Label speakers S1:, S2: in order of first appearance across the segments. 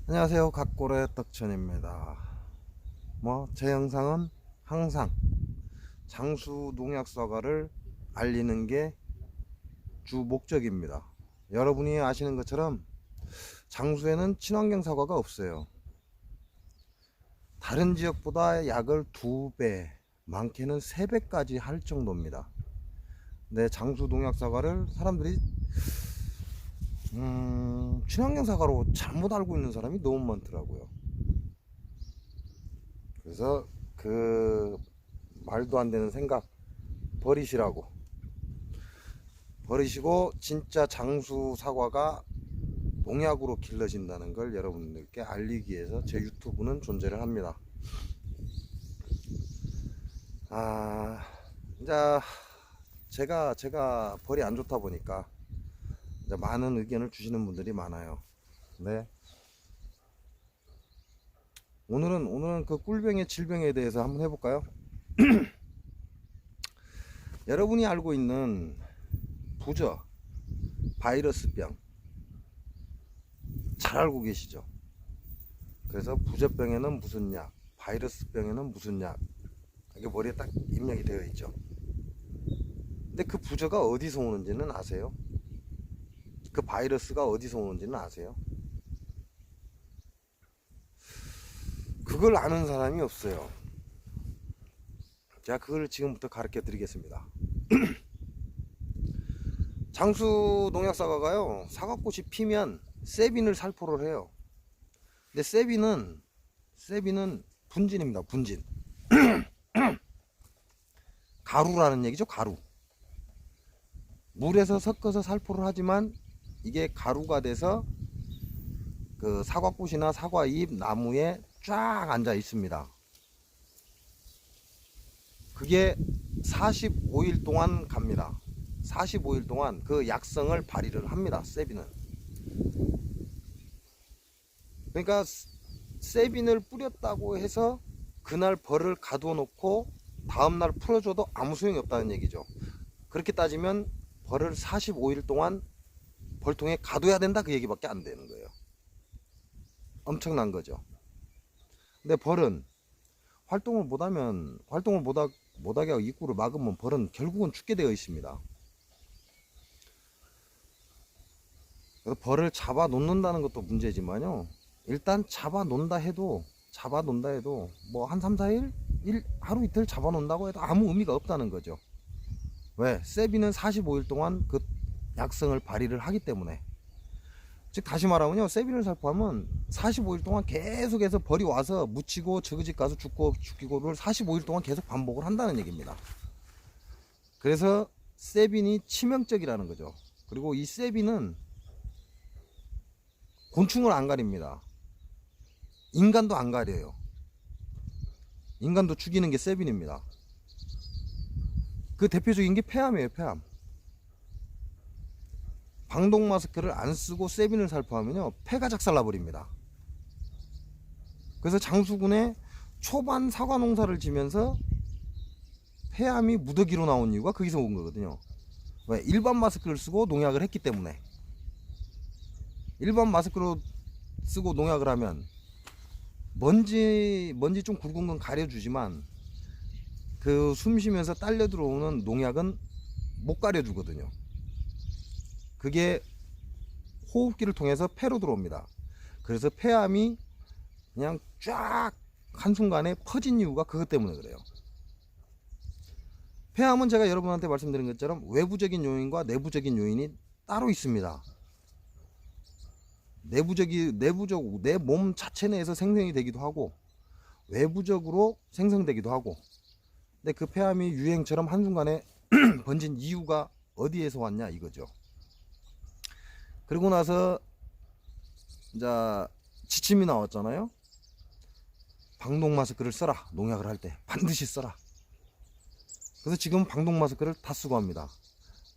S1: 안녕하세요. 각골의 떡천입니다. 제 영상은 항상 장수 농약 사과를 알리는 게 주 목적입니다. 여러분이 아시는 것처럼 장수에는 친환경 사과가 없어요. 다른 지역보다 약을 2배, 많게는 3배까지 할 정도입니다. 근데 장수 농약 사과를 사람들이 친환경 사과로 잘못 알고 있는 사람이 너무 많더라고요. 그래서 그 말도 안 되는 생각 버리시고 진짜 장수 사과가 농약으로 길러진다는 걸 여러분들께 알리기 위해서 제 유튜브는 존재를 합니다. 이제 제가 벌이 안 좋다 보니까 이제 많은 의견을 주시는 분들이 많아요. 네. 오늘은 그 꿀병의 질병에 대해서 한번 해볼까요? 여러분이 알고 있는 부저, 바이러스병 잘 알고 계시죠? 그래서 부저병에는 무슨 약, 바이러스병에는 무슨 약, 이게 머리에 딱 입력이 되어 있죠. 근데 그 부저가 어디서 오는지는 아세요? 그 바이러스가 어디서 오는지는 아세요? 그걸 아는 사람이 없어요. 제가 그걸 지금부터 가르쳐 드리겠습니다. 장수 농약 사과가요, 사과꽃이 피면 세빈을 살포를 해요. 근데 세빈은 분진입니다. 분진. 가루라는 얘기죠. 가루. 물에서 섞어서 살포를 하지만 이게 가루가 돼서 그 사과꽃이나 사과잎, 나무에 쫙 앉아 있습니다. 그게 45일 동안 갑니다. 45일 동안 그 약성을 발휘를 합니다. 세빈은. 그러니까 세빈을 뿌렸다고 해서 그날 벌을 가두어 놓고 다음날 풀어줘도 아무 소용이 없다는 얘기죠. 그렇게 따지면 벌을 45일 동안 벌통에 가둬야 된다, 그 얘기밖에 안 되는 거예요. 엄청난 거죠. 근데 벌은 활동을 못하게 하고 입구를 막으면 벌은 결국은 죽게 되어 있습니다. 그래서 벌을 잡아 놓는다는 것도 문제지만요, 일단 잡아 놓는다 해도 뭐 한 3, 4일? 하루 이틀 잡아 놓는다고 해도 아무 의미가 없다는 거죠. 왜? 세비는 45일 동안 그 약성을 발휘를 하기 때문에. 즉 다시 말하면요, 세빈을 살포하면 45일 동안 계속해서 벌이 와서 묻히고 저그 집 가서 죽기고를 45일 동안 계속 반복을 한다는 얘기입니다. 그래서 세빈이 치명적이라는 거죠. 그리고 이 세빈은 곤충을 안 가립니다. 인간도 안 가려요. 인간도 죽이는 게 세빈입니다. 그 대표적인 게 폐암이에요. 폐암. 방독 마스크를 안 쓰고 세빈을 살포하면요, 폐가 작살나버립니다. 그래서 장수군의 초반 사과 농사를 지면서 폐암이 무더기로 나온 이유가 거기서 온 거거든요. 왜? 일반 마스크를 쓰고 농약을 했기 때문에. 일반 마스크로 쓰고 농약을 하면 먼지 좀 굵은 건 가려주지만 그 숨 쉬면서 딸려 들어오는 농약은 못 가려주거든요. 그게 호흡기를 통해서 폐로 들어옵니다. 그래서 폐암이 그냥 쫙 한순간에 퍼진 이유가 그것 때문에 그래요. 폐암은 제가 여러분한테 말씀드린 것처럼 외부적인 요인과 내부적인 요인이 따로 있습니다. 내부적 내 몸 자체 내에서 생성이 되기도 하고 외부적으로 생성되기도 하고. 근데 그 폐암이 유행처럼 한순간에 번진 이유가 어디에서 왔냐 이거죠. 그리고 나서 이제 지침이 나왔잖아요. 방독 마스크를 써라. 농약을 할 때 반드시 써라. 그래서 지금 방독 마스크를 다 쓰고 합니다.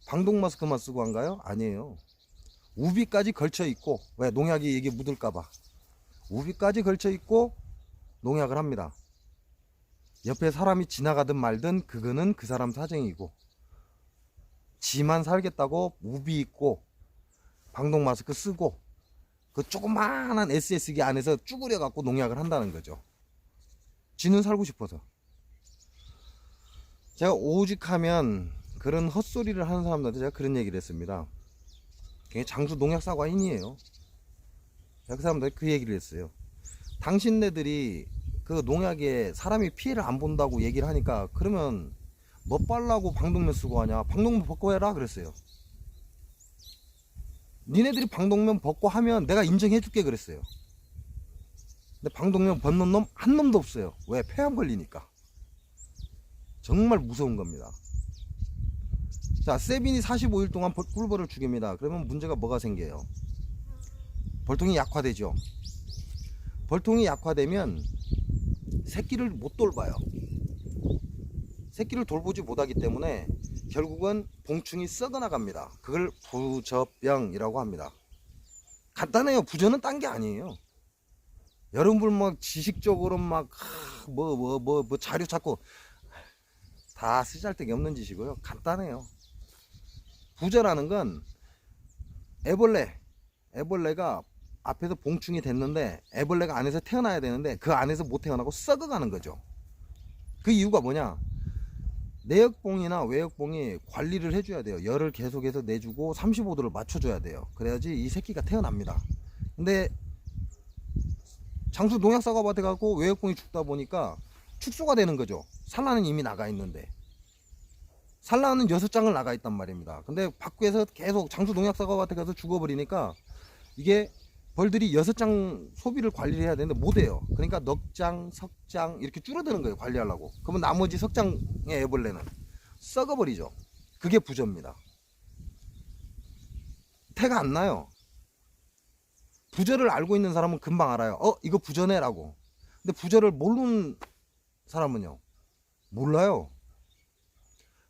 S1: 방독 마스크만 쓰고 한가요? 아니에요. 우비까지 걸쳐 있고, 왜? 농약이 이게 묻을까봐 우비까지 걸쳐 있고 농약을 합니다. 옆에 사람이 지나가든 말든 그거는 그 사람 사정이고, 지만 살겠다고 우비 입고 방독 마스크 쓰고 그 조그마한 SS기 안에서 쭈그려 갖고 농약을 한다는 거죠. 쥐는 살고 싶어서. 제가 오죽하면 그런 헛소리를 하는 사람들한테 제가 그런 얘기를 했습니다. 그게 장수 농약 사과인이에요. 제가 그 사람들한테 그 얘기를 했어요. 당신네들이 그 농약에 사람이 피해를 안 본다고 얘기를 하니까 그러면 뭐 빨라고 방독면 쓰고 하냐, 방독면 벗고 해라 그랬어요. 니네들이 방독면 벗고 하면 내가 인정해 줄게 그랬어요. 근데 방독면 벗는 놈 한 놈도 없어요. 왜? 폐암 걸리니까. 정말 무서운 겁니다. 자, 세빈이 45일 동안 꿀벌을 죽입니다. 그러면 문제가 뭐가 생겨요? 벌통이 약화되죠. 벌통이 약화되면 새끼를 못 돌봐요. 새끼를 돌보지 못하기 때문에 결국은 봉충이 썩어 나갑니다. 그걸 부저병이라고 합니다. 간단해요. 부저는 딴 게 아니에요. 여러분들 막 지식적으로 막 자료 찾고 다 쓰잘데기 없는 짓이고요. 간단해요. 부저라는 건 애벌레가 앞에서 봉충이 됐는데 애벌레가 안에서 태어나야 되는데 그 안에서 못 태어나고 썩어가는 거죠. 그 이유가 뭐냐? 내역봉이나 외역봉이 관리를 해줘야 돼요. 열을 계속해서 내주고 35도를 맞춰줘야 돼요. 그래야지 이 새끼가 태어납니다. 근데 장수 농약 사과밭에 가고 외역봉이 죽다 보니까 축소가 되는 거죠. 산란은 이미 나가 있는데 산란은 6장을 나가 있단 말입니다. 근데 밖에서 계속 장수 농약 사과밭에 가서 죽어버리니까 이게 벌들이 6장 소비를 관리를 해야 되는데 못해요. 그러니까 넉장, 석장 이렇게 줄어드는 거예요. 관리하려고. 그러면 나머지 석장의 애벌레는 썩어버리죠. 그게 부저입니다. 태가 안 나요. 부저를 알고 있는 사람은 금방 알아요. 이거 부저네 라고. 근데 부저를 모르는 사람은요, 몰라요.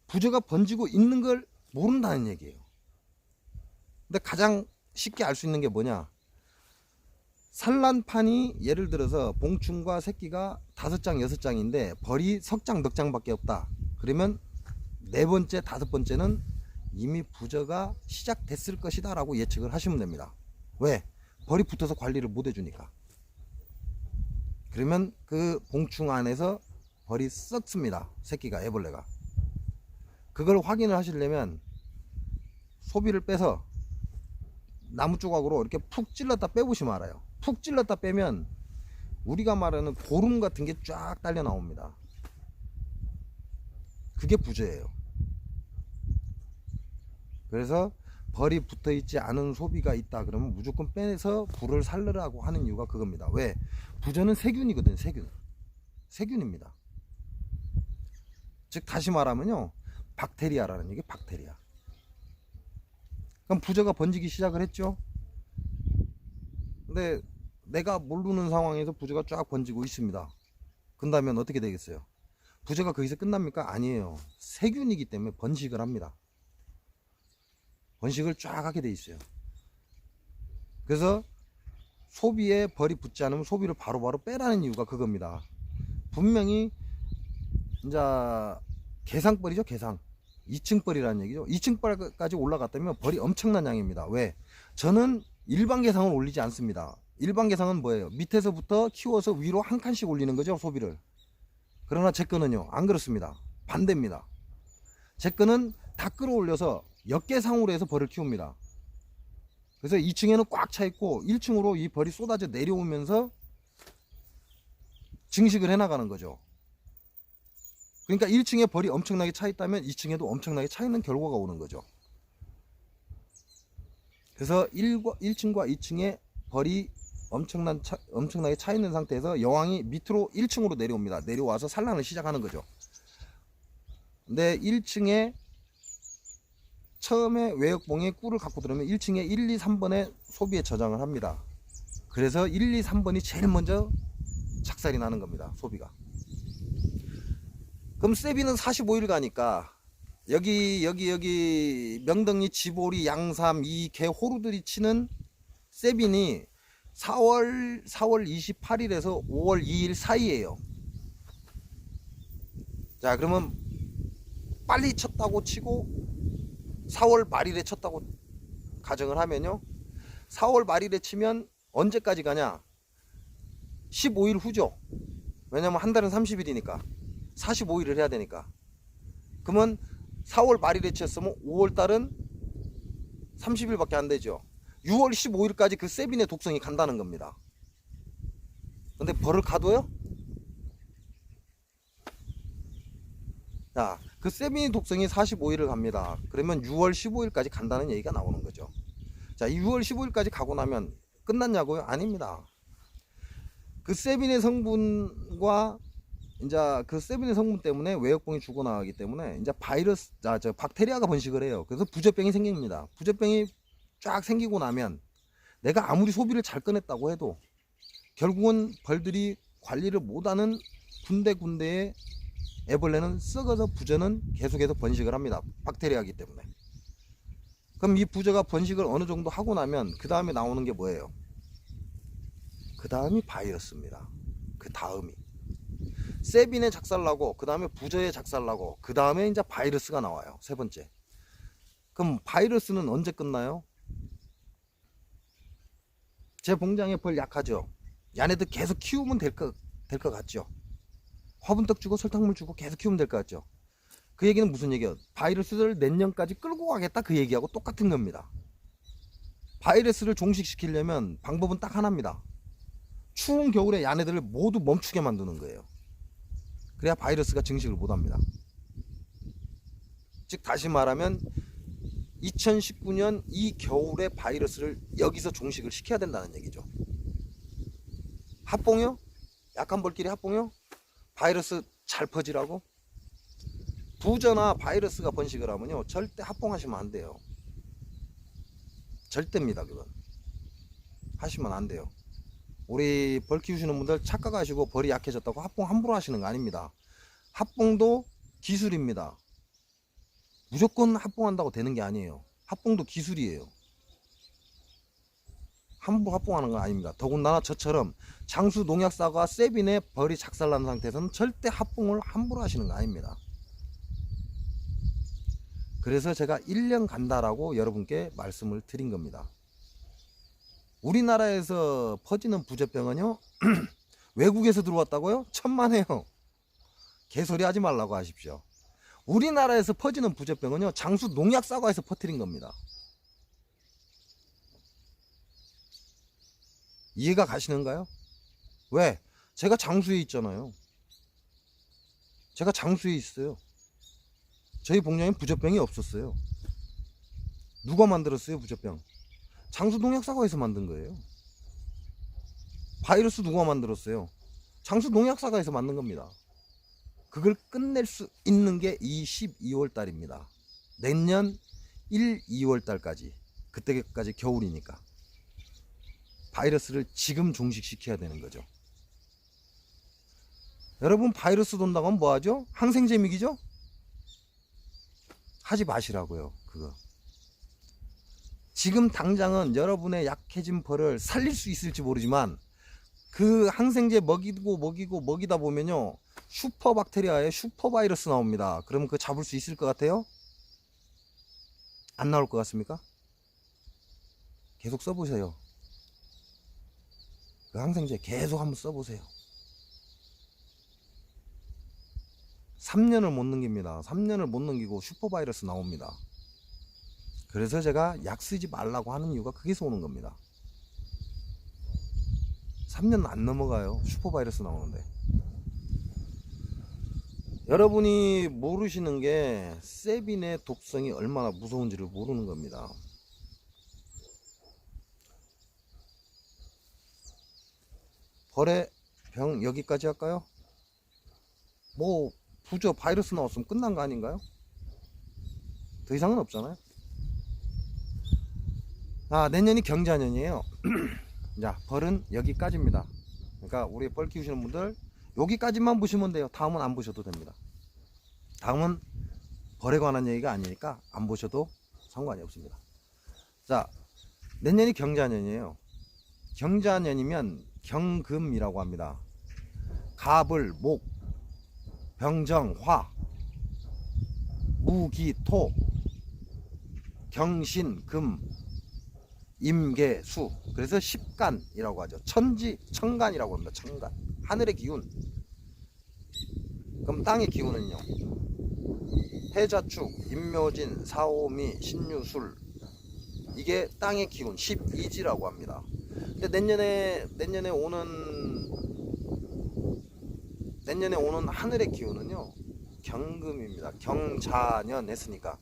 S1: 부저가 번지고 있는 걸 모른다는 얘기예요. 근데 가장 쉽게 알 수 있는 게 뭐냐? 산란판이 예를 들어서 봉충과 새끼가 5장, 6장인데 벌이 석장, 넉장 밖에 없다. 그러면 네 번째, 다섯 번째는 이미 부저가 시작됐을 것이다 라고 예측을 하시면 됩니다. 왜? 벌이 붙어서 관리를 못 해주니까. 그러면 그 봉충 안에서 벌이 썩습니다. 새끼가, 애벌레가. 그걸 확인을 하시려면 소비를 빼서 나무 조각으로 이렇게 푹 찔렀다 빼보시면 알아요. 푹 찔렀다 빼면 우리가 말하는 고름 같은 게 쫙 딸려 나옵니다. 그게 부저예요. 그래서 벌이 붙어 있지 않은 소비가 있다 그러면 무조건 빼서 불을 살르라고 하는 이유가 그겁니다. 왜? 부저는 세균이거든. 세균입니다. 즉 다시 말하면요, 박테리아라는 얘기. 박테리아. 그럼 부저가 번지기 시작을 했죠. 근데 내가 모르는 상황에서 부저가 쫙 번지고 있습니다. 그런다면 어떻게 되겠어요? 부저가 거기서 끝납니까? 아니에요. 세균이기 때문에 번식을 합니다. 번식을 쫙 하게 돼 있어요. 그래서 소비에 벌이 붙지 않으면 소비를 바로바로 빼라는 이유가 그겁니다. 분명히 이제 개상벌이죠. 개상 2층벌이라는 얘기죠. 2층벌까지 올라갔다면 벌이 엄청난 양입니다. 왜? 저는 일반 개상을 올리지 않습니다. 일반 개상은 뭐예요? 밑에서부터 키워서 위로 한 칸씩 올리는 거죠, 소비를. 그러나 제 거는요, 안 그렇습니다. 반대입니다. 제 거는 다 끌어올려서 역계상으로 해서 벌을 키웁니다. 그래서 2층에는 꽉 차 있고 1층으로 이 벌이 쏟아져 내려오면서 증식을 해나가는 거죠. 그러니까 1층에 벌이 엄청나게 차 있다면 2층에도 엄청나게 차 있는 결과가 오는 거죠. 그래서 1층과 2층에 벌이 엄청나게 차 있는 상태에서 여왕이 밑으로 1층으로 내려옵니다. 내려와서 산란을 시작하는 거죠. 근데 1층에 처음에 외역봉에 꿀을 갖고 들어오면 1층에 1, 2, 3번에 소비에 저장을 합니다. 그래서 1, 2, 3번이 제일 먼저 착살이 나는 겁니다. 소비가. 그럼 세비는 45일 가니까 여기 명덩이, 지보리, 양삼, 이 개 호루들이 치는 세빈이 4월 28일에서 5월 2일 사이에요. 자, 그러면 빨리 쳤다고 치고 4월 말일에 쳤다고 가정을 하면요, 4월 말일에 치면 언제까지 가냐? 15일 후죠. 왜냐면 한 달은 30일이니까 45일을 해야 되니까. 그러면 4월 말일에 쳤으면 5월 달은 30일밖에 안 되죠. 6월 15일까지 그 세빈의 독성이 간다는 겁니다. 근데 벌을 가둬요? 자, 그 세빈의 독성이 45일을 갑니다. 그러면 6월 15일까지 간다는 얘기가 나오는 거죠. 자, 이 6월 15일까지 가고 나면 끝났냐고요? 아닙니다. 그 세빈의 성분과 이제 그 세빈의 성분 때문에 외역병이 죽어나가기 때문에 이제 박테리아가 번식을 해요. 그래서 부젖병이 생깁니다. 부젖병이 쫙 생기고 나면 내가 아무리 소비를 잘 꺼냈다고 해도 결국은 벌들이 관리를 못하는 군데군데에 애벌레는 썩어서 부저는 계속해서 번식을 합니다. 박테리아이기 때문에. 그럼 이 부저가 번식을 어느 정도 하고 나면 그 다음에 나오는 게 뭐예요? 그 다음이 바이러스입니다. 그 다음이 세빈에 작살나고 그 다음에 부저에 작살나고 그 다음에 이제 바이러스가 나와요. 세 번째. 그럼 바이러스는 언제 끝나요? 제 봉장에 벌 약하죠. 얘네들 계속 키우면 될 것 같죠. 화분떡 주고 설탕물 주고 계속 키우면 될 것 같죠. 그 얘기는 무슨 얘기예요? 바이러스를 내년까지 끌고 가겠다, 그 얘기하고 똑같은 겁니다. 바이러스를 종식시키려면 방법은 딱 하나입니다. 추운 겨울에 얘네들을 모두 멈추게 만드는 거예요. 그래야 바이러스가 증식을 못합니다. 즉 다시 말하면 2019년 이 겨울에 바이러스를 여기서 종식을 시켜야 된다는 얘기죠. 합봉이요? 약한 벌끼리 합봉이요? 바이러스 잘 퍼지라고? 부저나 바이러스가 번식을 하면요 절대 합봉하시면 안 돼요. 절대입니다. 그건 하시면 안 돼요. 우리 벌 키우시는 분들 착각하시고 벌이 약해졌다고 합봉 함부로 하시는 거 아닙니다. 합봉도 기술입니다. 무조건 합봉한다고 되는 게 아니에요. 합봉도 기술이에요. 함부로 합봉하는 건 아닙니다. 더군다나 저처럼 장수 농약사가 세빈에 벌이 작살난 상태에서는 절대 합봉을 함부로 하시는 거 아닙니다. 그래서 제가 1년 간다라고 여러분께 말씀을 드린 겁니다. 우리나라에서 퍼지는 부젖병은요 외국에서 들어왔다고요? 천만에요. 개소리 하지 말라고 하십시오. 우리나라에서 퍼지는 부젖병은요 장수 농약사과에서 퍼뜨린 겁니다. 이해가 가시는가요? 왜? 제가 장수에 있잖아요. 제가 장수에 있어요. 저희 봉장에 부젖병이 없었어요. 누가 만들었어요? 부젖병 장수 농약사과에서 만든 거예요. 바이러스 누가 만들었어요? 장수 농약사과에서 만든 겁니다. 그걸 끝낼 수 있는 게 이 12월 달입니다. 내년 1, 2월 달까지. 그때까지 겨울이니까 바이러스를 지금 종식시켜야 되는 거죠. 여러분 바이러스 돈다고 하면 뭐하죠? 항생제 미기죠? 하지 마시라고요. 그거 지금 당장은 여러분의 약해진 벌을 살릴 수 있을지 모르지만 그 항생제 먹이다 보면요 슈퍼박테리아에 슈퍼바이러스 나옵니다. 그러면 그거 잡을 수 있을 것 같아요? 안 나올 것 같습니까? 계속 써보세요. 그 항생제 계속 한번 써보세요. 3년을 못 넘깁니다. 3년을 못 넘기고 슈퍼바이러스 나옵니다. 그래서 제가 약 쓰지 말라고 하는 이유가 거기서 오는 겁니다. 3년 안 넘어가요. 슈퍼바이러스 나오는데. 여러분이 모르시는 게 세빈의 독성이 얼마나 무서운지를 모르는 겁니다. 벌의 병 여기까지 할까요? 뭐 부저 바이러스 나왔으면 끝난 거 아닌가요? 더 이상은 없잖아요. 내년이 경자년이에요. 자, 벌은 여기까지입니다. 그러니까 우리 벌 키우시는 분들 여기까지만 보시면 돼요. 다음은 안 보셔도 됩니다. 다음은 벌에 관한 얘기가 아니니까 안 보셔도 상관이 없습니다. 자, 내년이 경자년이에요. 경자년이면 경금이라고 합니다. 갑을 목, 병정 화, 무기 토, 경신 금, 임계수. 그래서 십간이라고 하죠. 천간이라고 합니다. 천간. 하늘의 기운. 그럼 땅의 기운은요. 해자축, 임묘진, 사오미, 신유술. 이게 땅의 기운 12지라고 합니다. 근데 내년에 오는 하늘의 기운은요. 경금입니다. 경자년 했으니까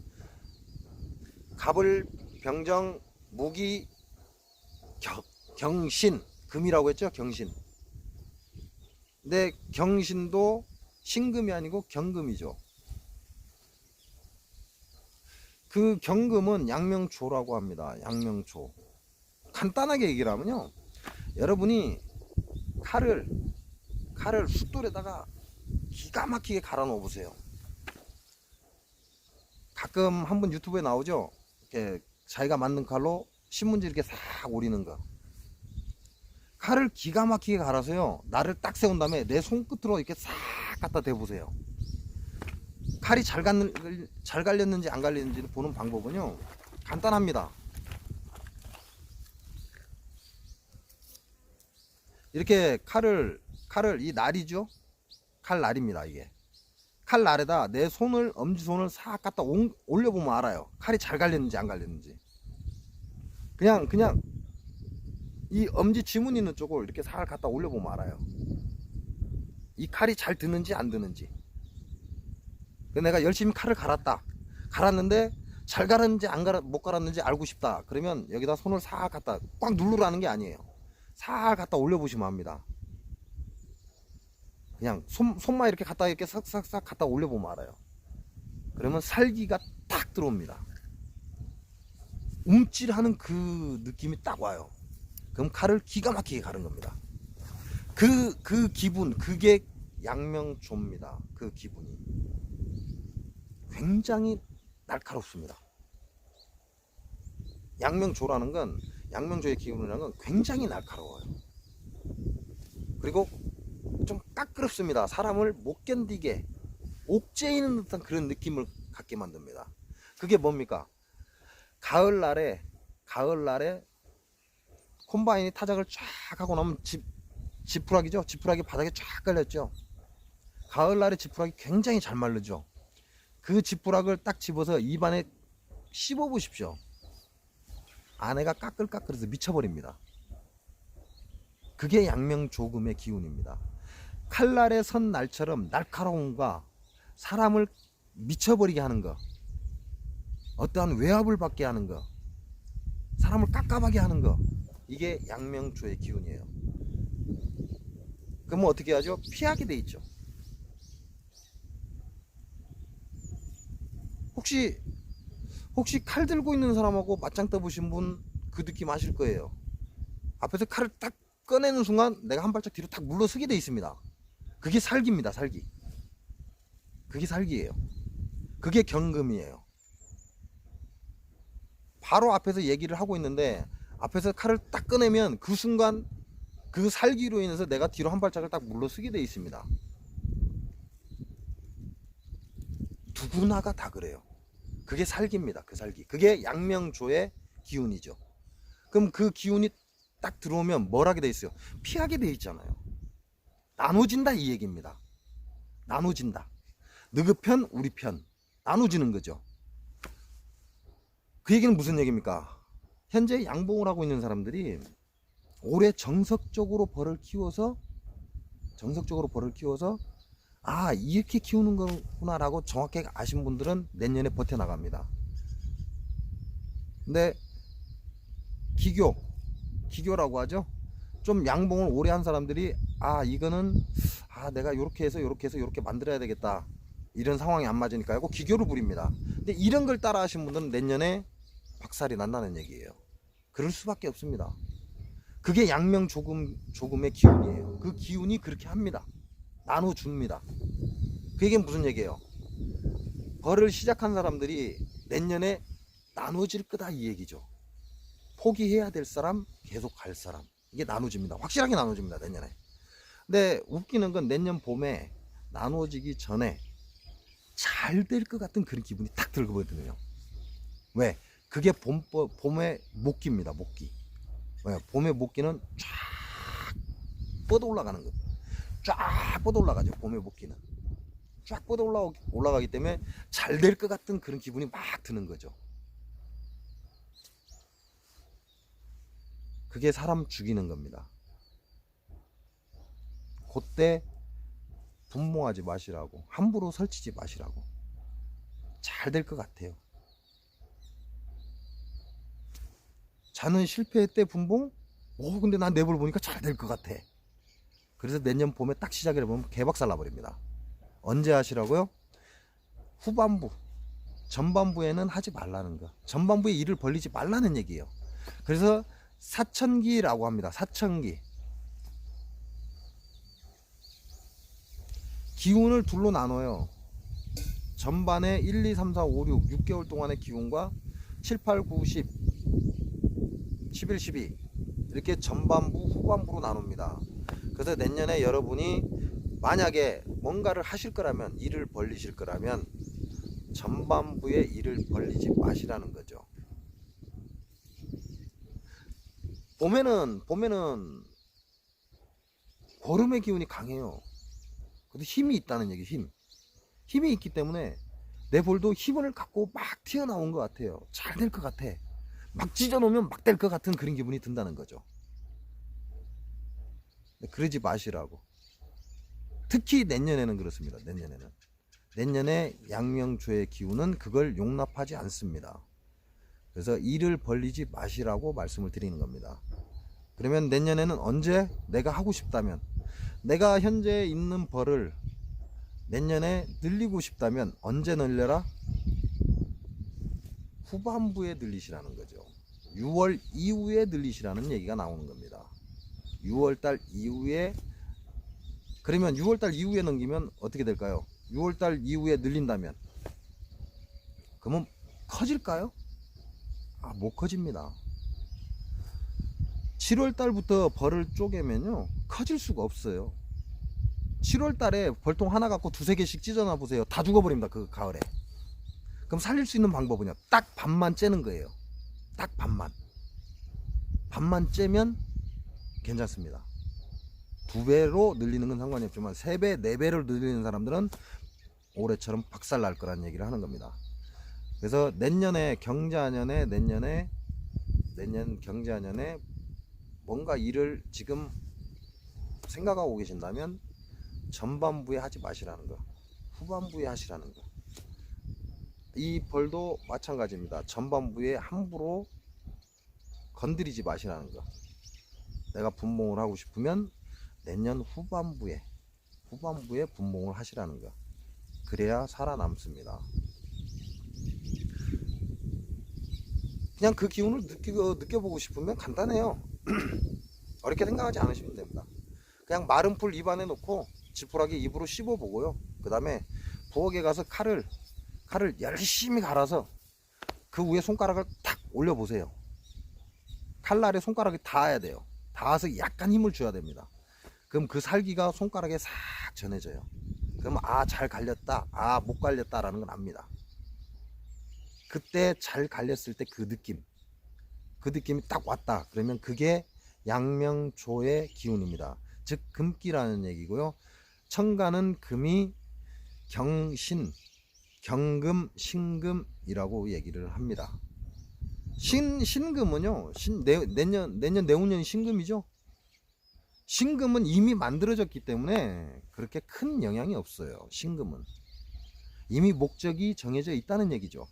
S1: 갑을, 병정, 무기, 경신, 금이라고 했죠. 경신. 근데 경신도 신금이 아니고 경금이죠. 그 경금은 양명초라고 합니다. 양명초. 간단하게 얘기를 하면요. 여러분이 칼을 숫돌에다가 기가 막히게 갈아 넣어 보세요. 가끔 한번 유튜브에 나오죠. 이렇게 자기가 만든 칼로 신문지 이렇게 싹 오리는 거. 칼을 기가 막히게 갈아서요. 날을 딱 세운 다음에 내 손끝으로 이렇게 싹 갖다 대보세요. 칼이 잘 갈렸는지 안 갈렸는지를 보는 방법은요. 간단합니다. 이렇게 칼을 이 날이죠. 칼 날입니다. 이게 칼 날에다 내 손을, 엄지손을 싹 갖다 올려보면 알아요. 칼이 잘 갈렸는지 안 갈렸는지. 그냥 이 엄지 지문 있는 쪽을 이렇게 살 갖다 올려보면 알아요. 이 칼이 잘 드는지 안 드는지. 내가 열심히 칼을 갈았는데 잘 갈았는지 못 갈았는지 알고 싶다. 그러면 여기다 손을 싹 갖다 꽉 누르라는 게 아니에요. 싹 갖다 올려보시면 합니다. 그냥 손만 이렇게 갖다 이렇게 싹싹싹 갖다 올려보면 알아요. 그러면 살기가 딱 들어옵니다. 움찔하는 그 느낌이 딱 와요. 그럼 칼을 기가 막히게 가른 겁니다. 그 기분, 그게 양명조입니다. 그 기분이 굉장히 날카롭습니다. 양명조라는 건, 양명조의 기운이라는 건 굉장히 날카로워요. 그리고 좀 까끄럽습니다. 사람을 못 견디게 옥죄이는 듯한 그런 느낌을 갖게 만듭니다. 그게 뭡니까? 가을날에 콤바인이 타작을 쫙 하고 나면 지푸라기죠. 지푸라기 바닥에 쫙 깔렸죠. 가을날에 지푸라기 굉장히 잘 마르죠. 그 지푸락을 딱 집어서 입안에 씹어 보십시오. 안에가 까끌까끌해서 미쳐버립니다. 그게 양명조금의 기운입니다. 칼날에 선 날처럼 날카로움과 사람을 미쳐버리게 하는 거, 어떠한 외압을 받게 하는 거, 사람을 깝깝하게 하는 거, 이게 양명조의 기운이에요. 그럼 어떻게 하죠? 피하게 돼 있죠. 혹시 칼 들고 있는 사람하고 맞짱 떠보신 분 그 느낌 아실 거예요. 앞에서 칼을 딱 꺼내는 순간 내가 한 발짝 뒤로 딱 물러서게 돼 있습니다. 그게 살기입니다. 살기. 그게 살기예요. 그게 경금이에요. 바로 앞에서 얘기를 하고 있는데 앞에서 칼을 딱 꺼내면 그 순간 그 살기로 인해서 내가 뒤로 한 발짝을 딱 물러서게 돼 있습니다. 누구나가 다 그래요. 그게 살기입니다. 그 살기. 그게 양명조의 기운이죠. 그럼 그 기운이 딱 들어오면 뭘 하게 돼 있어요? 피하게 돼 있잖아요. 나눠진다 이 얘기입니다. 나눠진다. 너그 편, 우리 편. 나눠지는 거죠. 그 얘기는 무슨 얘기입니까? 현재 양봉을 하고 있는 사람들이 올해 정석적으로 벌을 키워서 아, 이렇게 키우는 거구나 라고 정확하게 아신 분들은 내년에 버텨나갑니다. 근데 기교라고 하죠. 좀 양봉을 오래 한 사람들이 아, 이거는 내가 요렇게 해서 요렇게 만들어야 되겠다, 이런 상황이 안 맞으니까 하고 기교를 부립니다. 근데 이런 걸 따라 하신 분들은 내년에 박살이 난다는 얘기예요. 그럴 수밖에 없습니다. 그게 양명조금의 기운이에요. 그 기운이 그렇게 합니다. 나눠줍니다. 그 얘기는 무슨 얘기예요? 벌을 시작한 사람들이 내년에 나눠질 거다 이 얘기죠. 포기해야 될 사람, 계속 갈 사람, 이게 나눠집니다. 확실하게 나눠집니다. 내년에. 근데 웃기는 건 내년 봄에 나눠지기 전에 잘 될 것 같은 그런 기분이 딱 들거든요. 왜? 그게 봄의 목기입니다. 목기. 봄의 목기는 쫙 뻗어 올라가는 거. 쫙 뻗어 올라가죠. 봄의 목기는 쫙 뻗어 올라가기 때문에 잘 될 것 같은 그런 기분이 막 드는 거죠. 그게 사람 죽이는 겁니다. 그때 분몽하지 마시라고, 함부로 설치지 마시라고. 잘 될 것 같아요. 자는 실패했대 분봉? 근데 난 내볼 보니까 잘 될 것 같아. 그래서 내년 봄에 딱 시작을 해보면 개박살 나버립니다. 언제 하시라고요? 후반부. 전반부에는 하지 말라는 거. 전반부에 일을 벌리지 말라는 얘기예요. 그래서 사천기라고 합니다. 사천기. 기운을 둘로 나눠요. 전반에 1, 2, 3, 4, 5, 6, 6개월 동안의 기운과 7, 8, 9, 10, 11, 12 이렇게 전반부, 후반부로 나눕니다. 그래서 내년에 여러분이 만약에 뭔가를 하실 거라면, 일을 벌리실 거라면 전반부에 일을 벌리지 마시라는 거죠. 봄에는 보름의 기운이 강해요. 근데 힘이 있다는 얘기, 힘이 있기 때문에 내 볼도 힘을 갖고 막 튀어나온 것 같아요. 잘 될 것 같아. 막 찢어놓으면 막 될 것 같은 그런 기분이 든다는 거죠. 그러지 마시라고. 특히 내년에는 그렇습니다. 내년에 양명조의 기운은 그걸 용납하지 않습니다. 그래서 일을 벌리지 마시라고 말씀을 드리는 겁니다. 그러면 내년에는 언제? 내가 하고 싶다면, 내가 현재 있는 벌을 내년에 늘리고 싶다면 언제 늘려라? 후반부에 늘리시라는 거죠. 6월 이후에 늘리시라는 얘기가 나오는 겁니다. 6월달 이후에. 그러면 6월달 이후에 넘기면 어떻게 될까요? 6월달 이후에 늘린다면 그러면 커질까요? 못 커집니다. 7월달부터 벌을 쪼개면요 커질 수가 없어요. 7월달에 벌통 하나 갖고 두세 개씩 찢어놔 보세요. 다 죽어버립니다. 그 가을에. 그럼 살릴 수 있는 방법은요, 딱 반만 째는 거예요. 딱 반만 째면 괜찮습니다. 2배로 늘리는 건 상관이 없지만 3배, 4배를 늘리는 사람들은 올해처럼 박살 날 거라는 얘기를 하는 겁니다. 그래서 내년 경제하년에 뭔가 일을 지금 생각하고 계신다면 전반부에 하지 마시라는 거, 후반부에 하시라는 거. 이 벌도 마찬가지입니다. 전반부에 함부로 건드리지 마시라는 거. 내가 분봉을 하고 싶으면 내년 후반부에 분봉을 하시라는 거. 그래야 살아남습니다. 그냥 그 기운을 느껴보고 싶으면 간단해요. 어렵게 생각하지 않으시면 됩니다. 그냥 마른 풀 입안에 놓고 지푸라기 입으로 씹어보고요. 그 다음에 부엌에 가서 칼을 열심히 갈아서 그 위에 손가락을 탁 올려보세요. 칼날에 손가락이 닿아야 돼요. 닿아서 약간 힘을 줘야 됩니다. 그럼 그 살기가 손가락에 싹 전해져요. 그럼 잘 갈렸다, 못 갈렸다 라는 건 압니다. 그때 잘 갈렸을 때 그 느낌이 딱 왔다 그러면 그게 양명조의 기운입니다. 즉 금기라는 얘기고요. 천간은 금이 경신, 경금, 신금이라고 얘기를 합니다. 신금은요, 내년 내후년이 신금이죠. 신금은 이미 만들어졌기 때문에 그렇게 큰 영향이 없어요. 신금은 이미 목적이 정해져 있다는 얘기죠.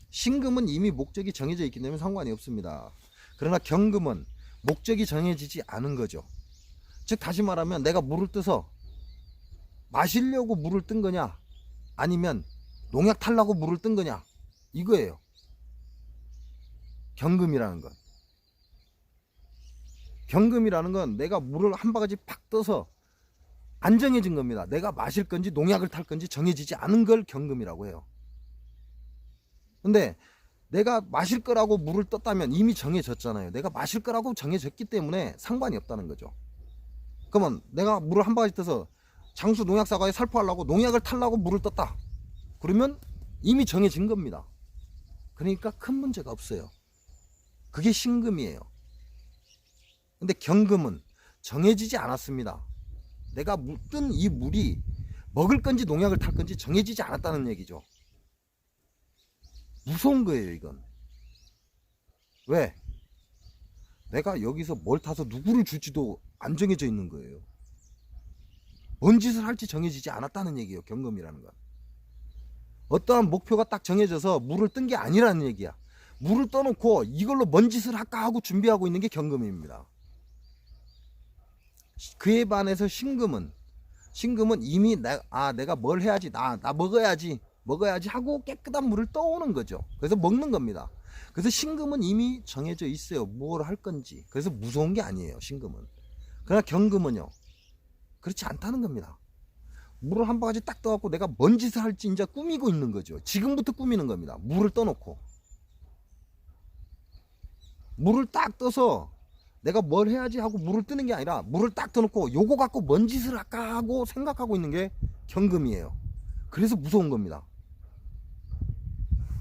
S1: 신금은 이미 목적이 정해져 있기 때문에 상관이 없습니다. 그러나 경금은 목적이 정해지지 않은 거죠. 즉 다시 말하면 내가 물을 떠서 마시려고 물을 뜬 거냐, 아니면 농약 타려고 물을 뜬 거냐, 이거예요. 경금이라는 건. 경금이라는 건 내가 물을 한 바가지 팍 떠서 안 정해진 겁니다. 내가 마실 건지 농약을 탈 건지 정해지지 않은 걸 경금이라고 해요. 근데 내가 마실 거라고 물을 떴다면 이미 정해졌잖아요. 내가 마실 거라고 정해졌기 때문에 상관이 없다는 거죠. 그러면 내가 물을 한 바가지 떠서 장수 농약사과에 살포하려고 농약을 타려고 물을 떴다. 그러면 이미 정해진 겁니다. 그러니까 큰 문제가 없어요. 그게 신금이에요. 근데 경금은 정해지지 않았습니다. 내가 뜬 이 물이 먹을 건지 농약을 탈 건지 정해지지 않았다는 얘기죠. 무서운 거예요, 이건. 왜? 내가 여기서 뭘 타서 누구를 줄지도 안 정해져 있는 거예요. 뭔 짓을 할지 정해지지 않았다는 얘기예요, 경금이라는 건. 어떠한 목표가 딱 정해져서 물을 뜬 게 아니라는 얘기야. 물을 떠놓고 이걸로 뭔 짓을 할까 하고 준비하고 있는 게 경금입니다. 그에 반해서 신금은 이미 내가 뭘 해야지, 나 먹어야지 하고 깨끗한 물을 떠오는 거죠. 그래서 먹는 겁니다. 그래서 신금은 이미 정해져 있어요. 뭘 할 건지. 그래서 무서운 게 아니에요, 신금은. 그러나 경금은요, 그렇지 않다는 겁니다. 물을 한 바가지 딱 떠갖고 내가 뭔 짓을 할지 이제 꾸미고 있는 거죠. 지금부터 꾸미는 겁니다. 물을 떠놓고. 물을 딱 떠서 내가 뭘 해야지 하고 물을 뜨는 게 아니라 물을 딱 떠놓고 요거 갖고 뭔 짓을 할까 하고 생각하고 있는 게 경금이에요. 그래서 무서운 겁니다.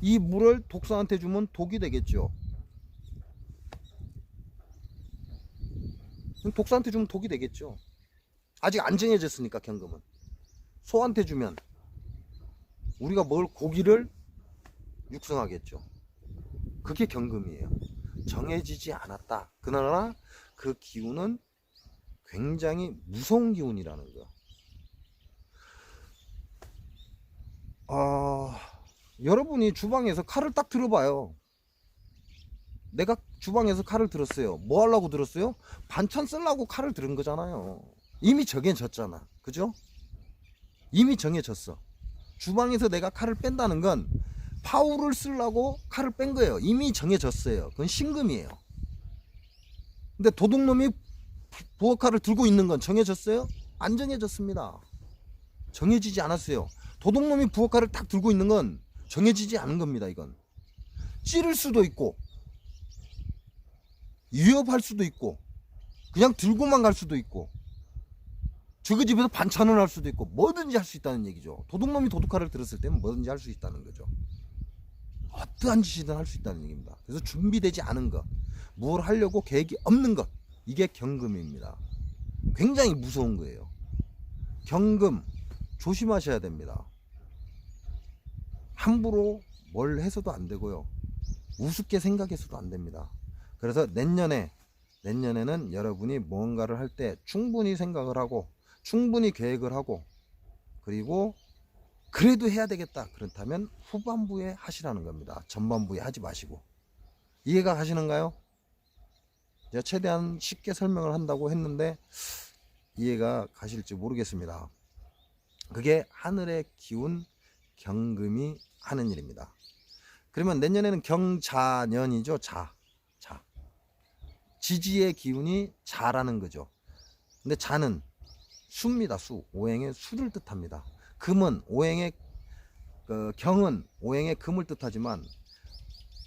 S1: 이 물을 독사한테 주면 독이 되겠죠. 독사한테 주면 독이 되겠죠. 아직 안 정해졌으니까 경금은. 소한테 주면 우리가 먹을 고기를 육성하겠죠. 그게 경금이에요. 정해지지 않았다. 그러나 그 기운은 굉장히 무서운 기운이라는 거. 여러분이 주방에서 칼을 딱 들어봐요. 내가 주방에서 칼을 들었어요. 뭐 하려고 들었어요? 반찬 쓰려고 칼을 들은 거잖아요. 이미 정해졌잖아. 그죠? 이미 정해졌어. 주방에서 내가 칼을 뺀다는 건 파우를 쓰려고 칼을 뺀 거예요. 이미 정해졌어요. 그건 신금이에요. 근데 도둑놈이 부엌칼을 들고 있는 건 정해졌어요? 안 정해졌습니다. 정해지지 않았어요. 도둑놈이 부엌칼을 딱 들고 있는 건 정해지지 않은 겁니다. 이건 찌를 수도 있고 위협할 수도 있고 그냥 들고만 갈 수도 있고 저그 집에서 반찬을 할 수도 있고 뭐든지 할 수 있다는 얘기죠. 도둑놈이 도둑칼을 들었을 때는 뭐든지 할 수 있다는 거죠. 어떠한 짓이든 할 수 있다는 얘기입니다. 그래서 준비되지 않은 것, 뭘 하려고 계획이 없는 것, 이게 경금입니다. 굉장히 무서운 거예요. 경금 조심하셔야 됩니다. 함부로 뭘 해서도 안 되고요. 우습게 생각해서도 안 됩니다. 그래서 내년에는 여러분이 뭔가를 할 때 충분히 생각을 하고 충분히 계획을 하고 그리고 그래도 해야 되겠다. 그렇다면 후반부에 하시라는 겁니다. 전반부에 하지 마시고. 이해가 가시는가요? 제가 최대한 쉽게 설명을 한다고 했는데 이해가 가실지 모르겠습니다. 그게 하늘의 기운 경금이 하는 일입니다. 그러면 내년에는 경자년이죠. 자. 지지의 기운이 자라는 거죠. 근데 자는 수입니다. 수. 오행의 수를 뜻합니다. 금은 오행의 경은 오행의 금을 뜻하지만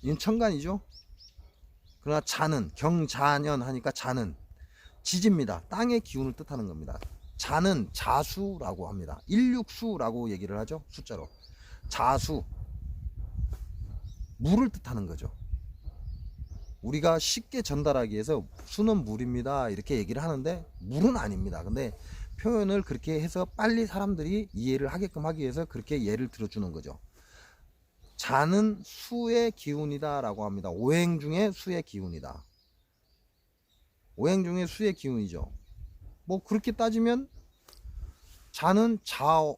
S1: 이건 천간이죠. 그러나 자는 경자년 하니까 자는 지지입니다. 땅의 기운을 뜻하는 겁니다. 자는 자수라고 합니다. 16수라고 얘기를 하죠. 숫자로. 자수. 물을 뜻하는 거죠. 우리가 쉽게 전달하기 위해서 수는 물입니다 이렇게 얘기를 하는데 물은 아닙니다. 근데 표현을 그렇게 해서 빨리 사람들이 이해를 하게끔 하기 위해서 그렇게 예를 들어주는 거죠. 자는 수의 기운이다 라고 합니다. 오행 중에 수의 기운이다. 오행 중에 수의 기운이죠. 뭐 그렇게 따지면 자는 자오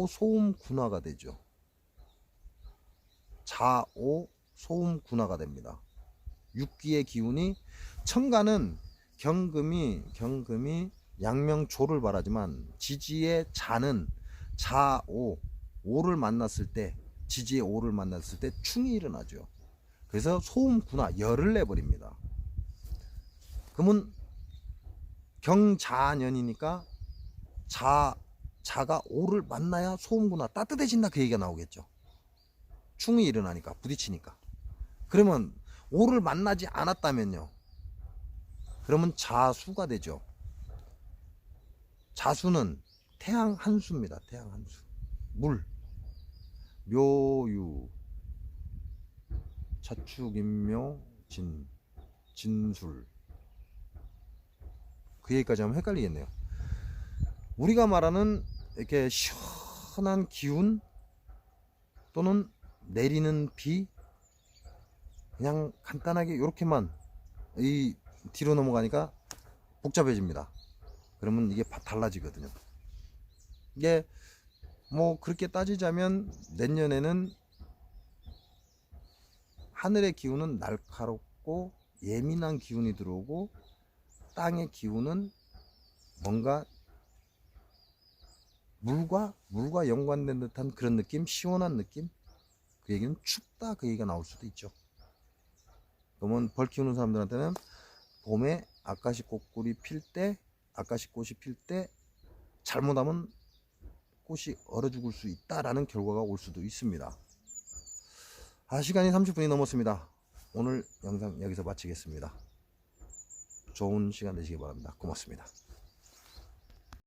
S1: 소음 군화가 되죠. 자오 소음 군화가 됩니다. 육기의 기운이 천간은 경금이 양명조를 말하지만 지지의 자는 자오 오를 만났을 때 지지의 오를 만났을 때 충이 일어나죠. 그래서 소음 군화 열을 내버립니다. 그러면 경자년이니까 자가 오를 만나야 소음 군화 따뜻해진다 그 얘기가 나오겠죠. 충이 일어나니까 부딪히니까. 그러면 오를 만나지 않았다면요. 그러면 자수가 되죠. 자수는 태양 한수입니다. 태양 한수. 물. 묘유, 자축인묘, 진술. 그 얘기까지 하면 헷갈리겠네요. 우리가 말하는 이렇게 시원한 기운 또는 내리는 비, 그냥 간단하게 이렇게만 이 뒤로 넘어가니까 복잡해집니다. 그러면 이게 달라지거든요. 이게 뭐 그렇게 따지자면 내년에는 하늘의 기운은 날카롭고 예민한 기운이 들어오고, 땅의 기운은 뭔가 물과 연관된 듯한 그런 느낌, 시원한 느낌. 그 얘기는 춥다, 그 얘기가 나올 수도 있죠. 그러면 벌 키우는 사람들한테는 봄에 아카시 꽃꿀이 필 때, 아카시 꽃이 필 때 잘못하면 꽃이 얼어 죽을 수 있다라는 결과가 올 수도 있습니다. 시간이 30분이 넘었습니다. 오늘 영상 여기서 마치겠습니다. 좋은 시간 되시기 바랍니다. 고맙습니다.